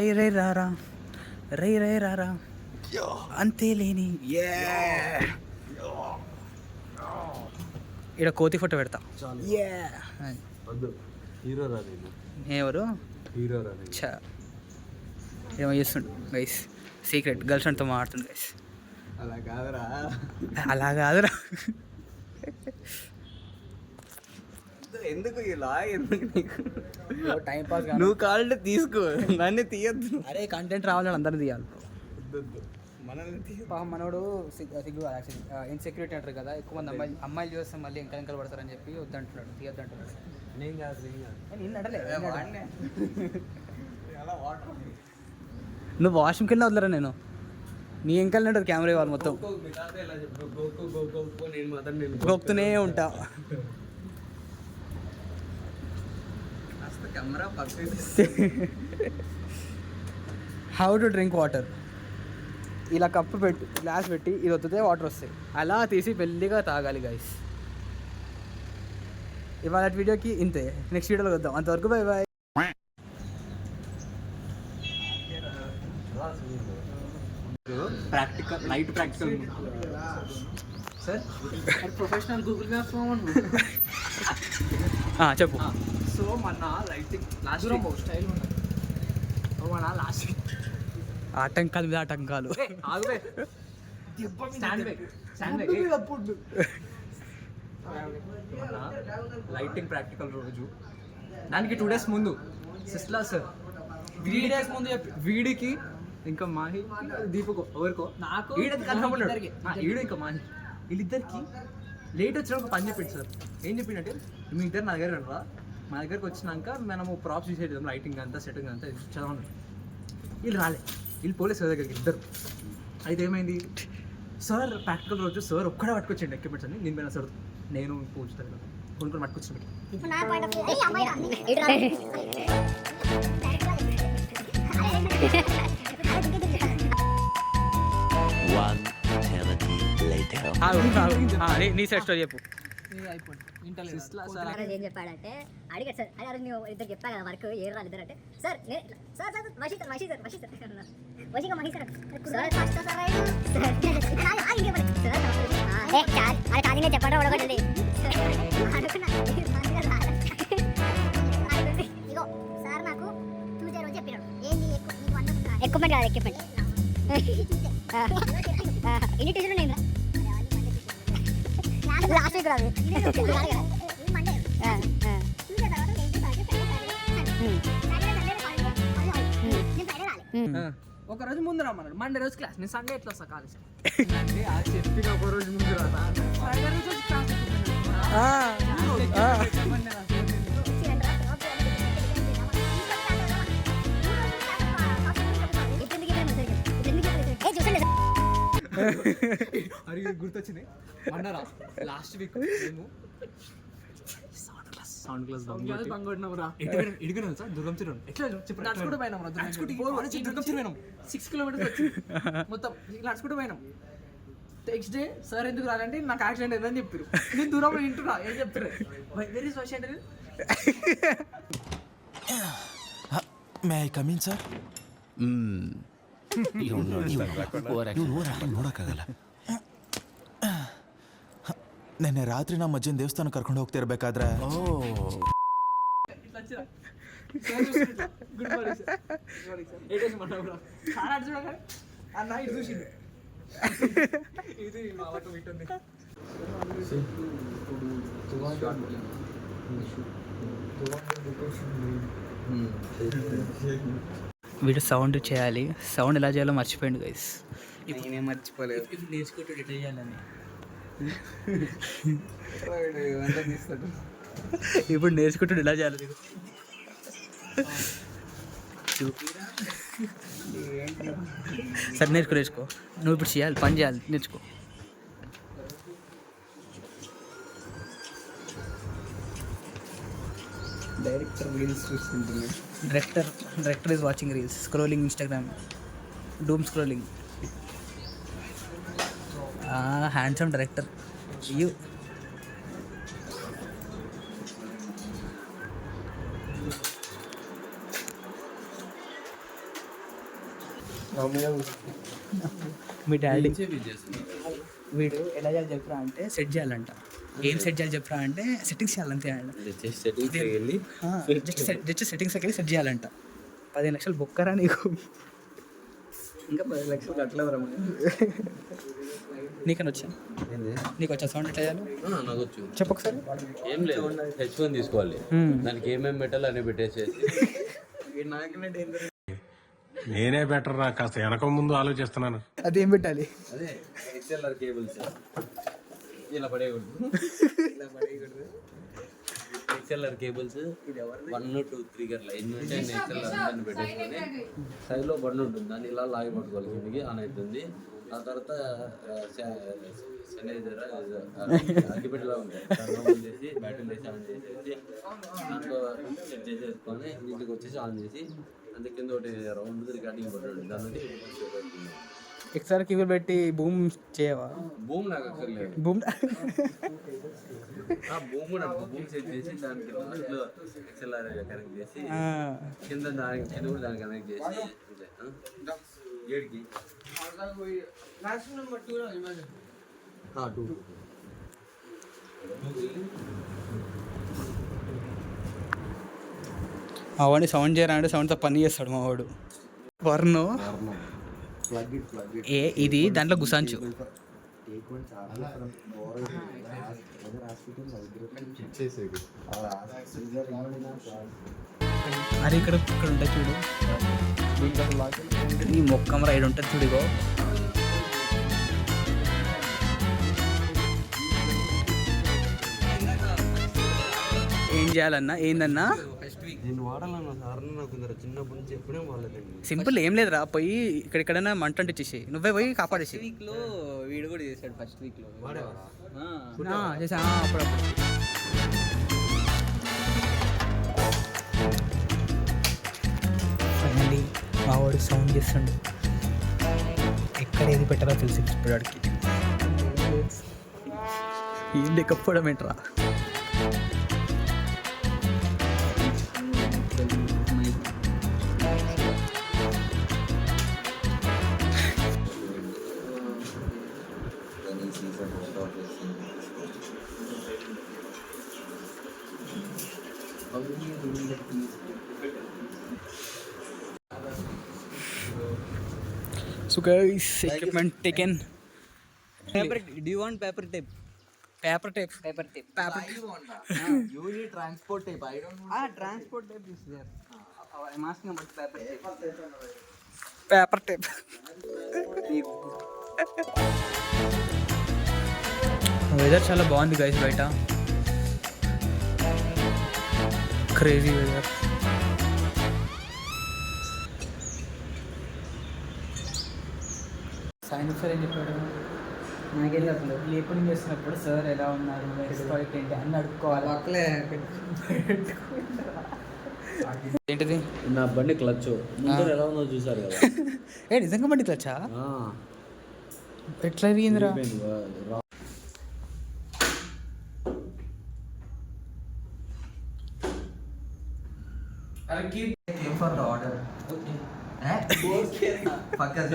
రై రై రారా రై రై రారా అంతే లేని ఇక్కడ కోతి ఫోటో పెడతా. ఎవరు చా ఏమో చేస్తుండు గైస్, సీక్రెట్ గర్ల్ ఫ్రెండ్తో మాట్లాడుతుండు గైస్. అలా కాదురా ఎందుకు ఇలా, ఎందుకు నీకు టైం పాస్. నువ్వు కావాలంటే తీసుకో, నన్ను తీయద్దు. అరే కంటెంట్ రావాలని అందరినీ తీయాలి. మనల్ని మనోడు సిగ్గు ఇన్సెక్యూరిటీ అంటారు కదా, ఎక్కువ మంది అమ్మాయిలు చూస్తే మళ్ళీ ఇంకా వెనకాల పడతారని చెప్పి వద్దంటున్నాడు, తీయద్దంటున్నాడు. నేను కాదు నువ్వు వాష్రూమ్కి వెళ్ళినా వదలరా, నేను నీ వెనకాలనే ఉంటుంది కెమెరా వాళ్ళు మొత్తం గొక్కుతూనే ఉంటా. How to drink water. ఇలా కప్పు పెట్టి గ్లాస్ పెట్టి ఇది వద్దుతే వాటర్ వస్తాయి, అలా తీసి పెళ్ళిగా తాగాలి గైస్. ఇవాళ వీడియోకి ఇంతే, నెక్స్ట్ వీడియోలో వద్దాం. అంతవరకు bye bye. Practical night practical sir, professional Google map చెప్పు. సో మన లైటింగ్ లాస్ట్ స్టైల్ ఉన్నది, మన లాస్ట్ ఆటంకాలు మీద ఆటంకాలు. లైటింగ్ ప్రాక్టికల్ రోజు దానికి 2 days ముందు సిస్లా సార్ 3 days ముందు చెప్పి వీడికి ఇంకా మాహి దీపకు ఎవరికో నాకు ఈడు ఇంకా మాహి వీళ్ళిద్దరికి లేట్ వచ్చిన ఒక పని చెప్పింది సార్. ఏం చెప్పిందంటే మీ ఇద్దరు నా దగ్గర రా, మా దగ్గరకు వచ్చినాక మనము ప్రాప్స్ చేసేద్దాం, లైటింగ్ అంతా సెట్టింగ్ అంతా చదవండి. వీళ్ళు రాలే, వీళ్ళు పోలీసు సార్ దగ్గరికి ఇద్దరు. అయితే ఏమైంది సార్, ప్రాక్టికల్ రోజు సార్ ఒక్కడే పట్టుకొచ్చిండి ఎక్విప్మెంట్స్ అని. నేను పోయినా సార్, నేను పూజుతాను కదా కొనుక్కొని పట్టుకొచ్చిన నీ సైడ్ స్టోరీ చెప్పు. ఏం చెప్పాడంటే అడిగాడు సార్, అదే నువ్వు ఇద్దరు చెప్పా కదా వర్క్ ఏ రాళ్ళు ఇద్దరు అంటే సార్ సార్ సార్ వశీకర్ చెప్పండి ఒడగొట్టండి ఇగో సార్ నాకు ట్యూస్డే రోజు చెప్పినాడు ఏంది ఎక్విప్మెంట్ కాదు ఎక్విప్మెంట్ ఎన్ని ట్యూస్డే నేను లాస్ట్ వీక్ రాదు ఒక రోజు ముందు రమ్మన్నాడు. మండే రోజు క్లాస్, నేను సండే ఎట్లా వస్తా కాలేజ్ చెప్పిన ఒక రోజు ముందు రాదా. అది గుర్తొచ్చింది అన్నారా లాస్ట్ వీక్ మేము సౌండ్ క్లాస్ ఇడిగినాం సార్. దుర్గం తిరుగు ఎట్లా చెప్పి నడుచుకుంటూ పోయినాం, 6 kilometers వచ్చి మొత్తం నడుచుకుంటూ పోయినాం. నెక్స్ట్ డే సార్ ఎందుకు రాలంటే నాకు యాక్సిడెంట్ అయిందని చెప్పారు. నేను దూరంలో వింటున్నా ఏం చెప్తారు, వెరీ స్పెషల్ అంటే may I come in sir. ನೋಡಕ್ಕಾಗಲ್ಲ. ನೆನ್ನೆ ರಾತ್ರಿ ನಮ್ಮ ಅಜ್ಜನ ದೇವಸ್ಥಾನ ಕರ್ಕೊಂಡು ಹೋಗ್ತಿರ್ಬೇಕಾದ್ರೆ వీడు సౌండ్ చేయాలి, సౌండ్ ఎలా చేయాలో మర్చిపోయింది గైస్. నేనే మర్చిపోలేదు నేర్చుకుంటాడు ఎట్లా చేయాలని. ఇప్పుడు నేర్చుకుంటాడు ఎలా చేయాలి. సరే నేర్చుకో, నువ్వు ఇప్పుడు చేయాలి, పని చేయాలి, నేర్చుకో. Director is watching reels, scrolling Instagram, doom scrolling. Handsome director. You. Me daddy వీడు ఎలా చేయాలి చెప్పరా అంటే సెట్ చేయాలంట. ఏం సెట్ చేయాలి చెప్పరా అంటే సెట్టింగ్స్ చేయాలంతే అంట. జస్ట్ సెట్టింగ్స్కి వెళ్ళి సెట్ చేయాలంట. 15 లక్షలు బొక్కరా నీకు. ఇంకా 10 లక్షలు కట్టలేదురా. నీకని వచ్చా? నీకు వచ్చా సౌండ్ ఎట్లా చేయాలి? నాకు వచ్చు. చెప్పు ఒకసారి. ఏం లేదు, హెచ్ఫోన్ తీసుకోవాలి, దానికి ఏమేమి పెట్టాలో అన్నీ పెట్టేసేసి నేనే బెటర్ రా, కాస్త వెనక ముందు ఆలోచిస్తున్నాను. అదేం పెట్టాలి? అదే XLR కేబుల్స్ ఇలా పడేయకూడదు. XLR కేబుల్స్ 1, 2, 3 గట్ల ఎన్ని ఉంటే XLR దాన్ని పెట్టేసుకొని సైడ్లో బండి ఉంటుంది, దాన్ని ఇలా లాగి పట్టుకోవాలి, కిందికి ఆన్ అవుతుంది. ఆ తర్వాత శానిటైజర్ అగ్గిపెట్టెలా ఉంటాయి, దాన్ని ఆన్ చేసి బ్యాటరీ వేసి ఆన్ చేసేసి దాంట్లో సెట్ చేసేసుకొని ఇంటికి వచ్చేసి ఆన్ చేసి అంతే. కింద ఒకటి రౌండ్ రికార్డింగ్ పడుతుంది, దాన్ని ఎక్స్ఆర్ కీబోర్డ్ పెట్టి బూమ్ చేయవా? భూమి నాకు అక్కర్లేదు, బూమ్ భూమి కూడా భూమి సెట్ చేసి దానికి లాస్ట్లో XLR కనెక్ట్ చేసి కింద దానికి కూడా దాన్ని కనెక్ట్ చేసి ఏడికి 2 మా వాడిని సౌండ్ చేయరా అంటే సౌండ్తో పని చేస్తాడు మా వాడు. వర్ణు ఇది దాంట్లో గుసాంచు. అరే ఇక్కడ ఉంటుంది చూడు, నీ మొక్కం రైడ్ ఉంటుంది చూడిగో. ఏం చేయాలన్నా? ఏందన్నా? నేను వాడాలన్నా సార్, నాకు చిన్నప్పటి నుంచి ఎప్పుడే వాళ్ళదండి. సింపుల్, ఏం లేదురా, పోయి ఇక్కడెక్కడైనా మంట అంటించేసి నువ్వే పోయి కాపాడేసి. వీక్లో వీడు కూడా చేశాడు, ఫస్ట్ వీక్లో చేసా అప్పుడప్పుడు. ఫైనలీ మా వాడు సౌండ్ చేస్తుండు. ఎక్కడ ఏది పెట్టాలో తెలిసి ఇప్పుడు వాడికి ఏం లేకపోవడం ఏంట్రా. So guys, equipment taken. Paper. Do you want paper tape? Paper tape. Paper tape. Paper. You need transport tape. I don't want. Transport tape is there. I'm asking about paper tape. Paper tape. Weather చాలా బాగుంది guys బయట. Crazy weather. Science sir ఏం చెప్పాడు? నాకెళ్ళినప్పుడు లేపనింగ్ చేస్తున్నప్పుడు sir ఎలా ఉన్నారు, expert ఏంటి అని అడుక్కోవాలి. ఏంటిది? నా బండి క్లచ్ ముందర ఎలా ఉందో చూసారు కదా. ఏ నిజంగా బండి క్లచ్చా? ఎట్లా ఎరిగిందిరా? Came for the order. Okay. Fuck us.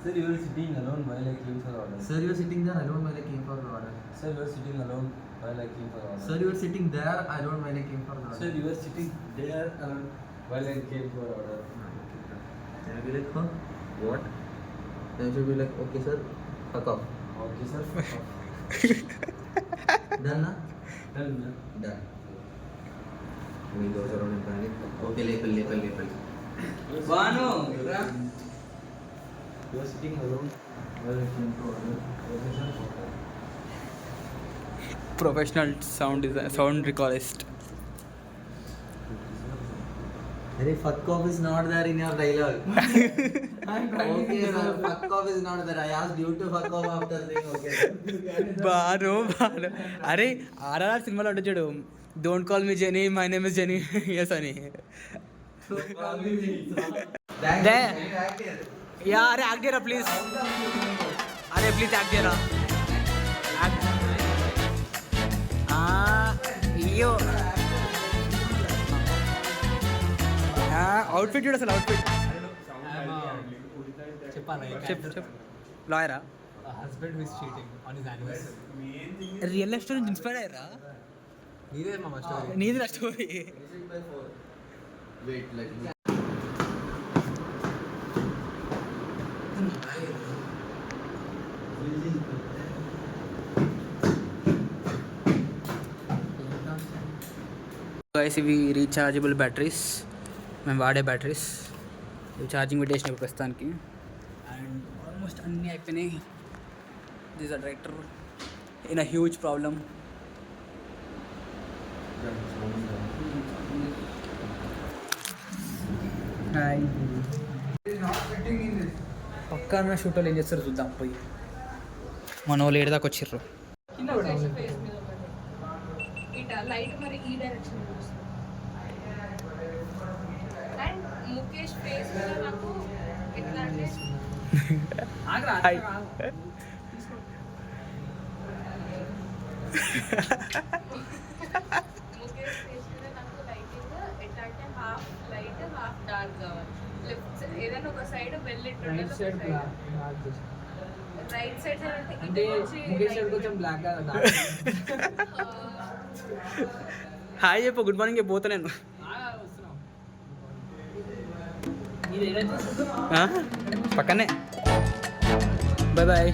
Sir, you were sitting alone while I came for the order. Sir, you were sitting there alone while I came for the order. Sir, you were sitting alone while I came for the order. Sir, you were sitting there alone while I came for the order. Sir, you were sitting there alone while I came for the order. Then I'll be like, huh? What? Then she'll be like, okay, sir, fuck off. Okay, sir. Done, na? Done, man. Done. We goes around in panic. Okay, label. Vanu! You were sitting alone while I came for order. Okay, sir. Professional sound recordist. Hey, fuck off is not there in your dialogue. Okay, sir, fuck off is not there. I asked you to fuck off after saying okay. Banu అరే RR సినిమాలో అంటే చూడు, don't call me Jenny, my name is Jenny yes అని. Yeah అరే act చేయరా please. అరే please act చేయరా. అయ్యో అవుట్ఫిట్ చూడు అసలు. అవుట్ఫిట్ చెప్పాలా చెప్పు చెప్పు లాయరా husband miss cheating on his anniversary. Real life story inspire అయ్యారా? నీదే మా స్టోరీ. నీది నా స్టోరీ. వెయిట్ లైక్ గైస్ ఇవి రీఛార్జబుల్ బ్యాటరీస్, మేము వాడే బ్యాటరీస్. ఇవి ఛార్జింగ్ పెట్టేసినాయి ప్రస్తుతానికి అండ్ ఆల్మోస్ట్ అన్నీ అయిపోయినాయి. This a director in a huge problem. పక్కన షూటర్లు ఏం చేస్తారు చూద్దాం పోయి. మన వాళ్ళు ఏడు దాకా వచ్చిర్రు. ఇటా లైట్ మరి ఈ డైరెక్షన్ చూస్తుంది. అండ్ ముఖేష్ ఫేస్ మీద నాకు ఎట్లా అంటే ముఖేష్ ఫేస్ మీద నాకు లైటింగ్ ఎట్లా అంటే హాఫ్ లైట్ హాఫ్ డార్క్ కావాలి. లెఫ్ట్ ఏదైనా ఒక సైడ్ వెళ్ళిట్టు రైట్ సైడ్ అంటే కొంచెం బ్లాక్ హాయ్ చెప్పు, గుడ్ మార్నింగ్ చెప్పు, పోతా నేను. పక్కనే బాయ్ బాయ్.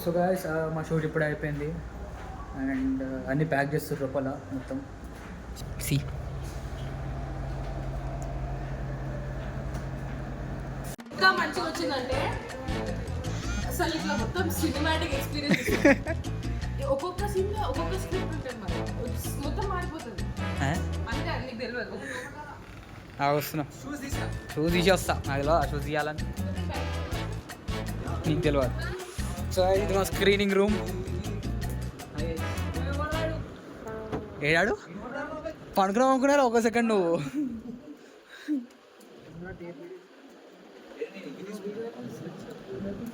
సో గాయస్ మా షూట్ ఇప్పుడు అయిపోయింది అండ్ అన్నీ ప్యాక్ చేస్తారు లోపల మొత్తం. సి ఇంకా మంచిగా వచ్చిందంటే అసలు ఇట్లా మొత్తం సినిమాటిక్ ఎక్స్పీరియన్స్. ఒక్కొక్క సీన్ ఒక్కొక్క స్క్రిప్ట్ ఉంటుంది, మరి మొత్తం మారిపోతుంది. అంటే నీకు తెలియదు. వస్తున్నా, షూస్ తీసి వస్తా. నాకు తెలియదు ఆ షూస్ తీయాలని, నీకు తెలియదు. సో ఇది మా స్క్రీనింగ్ రూమ్. ఏడాడు పనుకున్నావు అనుకున్నారు ఒక సెకండ్ నువ్వు.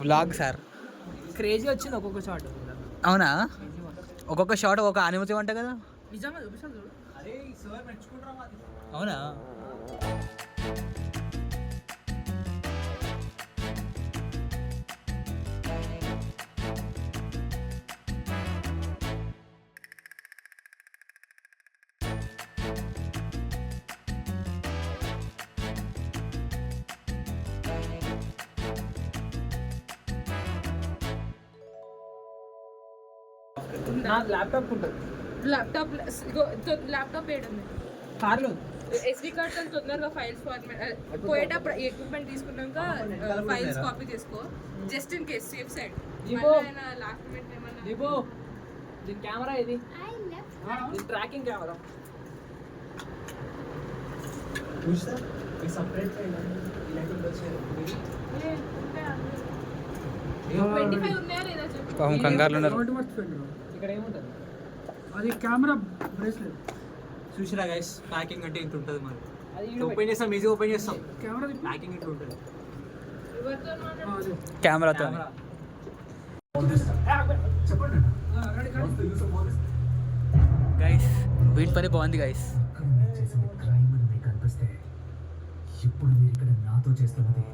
వ్లాగ్ సార్ క్రేజీ వచ్చింది ఒక్కొక్క షాట్. అవునా? ఒక్కొక్క షాట్ ఒక అనుమతి అంట కదా. నిజంగా చూపిస్తాను చూడు. అవునా? నాకు ల్యాప్టాప్ ఉంటుంది. ల్యాప్టాప్ వేయడం కార్లో ఎస్డి కార్డ్ అని తొందరగా ఫైల్స్ ఫార్మాట్ పోయేటప్పుడు ఎక్విప్మెంట్ తీసుకున్నాక ఫైల్స్ కాపీ చేసుకో, just in case safe side. Last minute ఏమన్నా దీపు దీని కెమెరా ఇది, దీని ట్రాకింగ్ కెమెరా. సపరేట్ 25 ఉన్నాయా లేదా చెప్పు. పాపం కంగారులో ఉన్నారు. ఇక్కడ ఏముంటుంది? అది కెమెరా బ్రేస్లెట్. చూసిరా గైస్, ప్యాకింగ్ అంటే ఇంత ఉంటుంది. మరి ఓపెన్ చేస్తాం, ఈజీ ఓపెన్ చేస్తాం. కెమెరా ప్యాకింగ్ ఇట్లా ఉంటుంది. ఎవరితో మాట్లాడు కెమెరాతో గైస్. వీటి పని బాగుంది గైస్. ఇప్పుడు మీరు ఇక్కడ నాతో చేస్తున్నది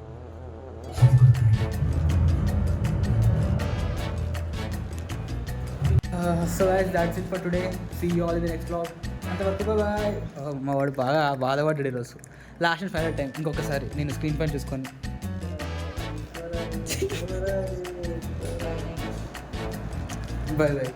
so guys that's it for today. See you all in the next vlog. అంతవరకు బాయ్. మా వాడు బాగా బాధపడ్డాడు ఈరోజు. లాస్ట్ అండ్ ఫైనల్ టైం ఇంకొకసారి నేను స్క్రీన్ పైన చూసుకొని బాయ్ బాయ్.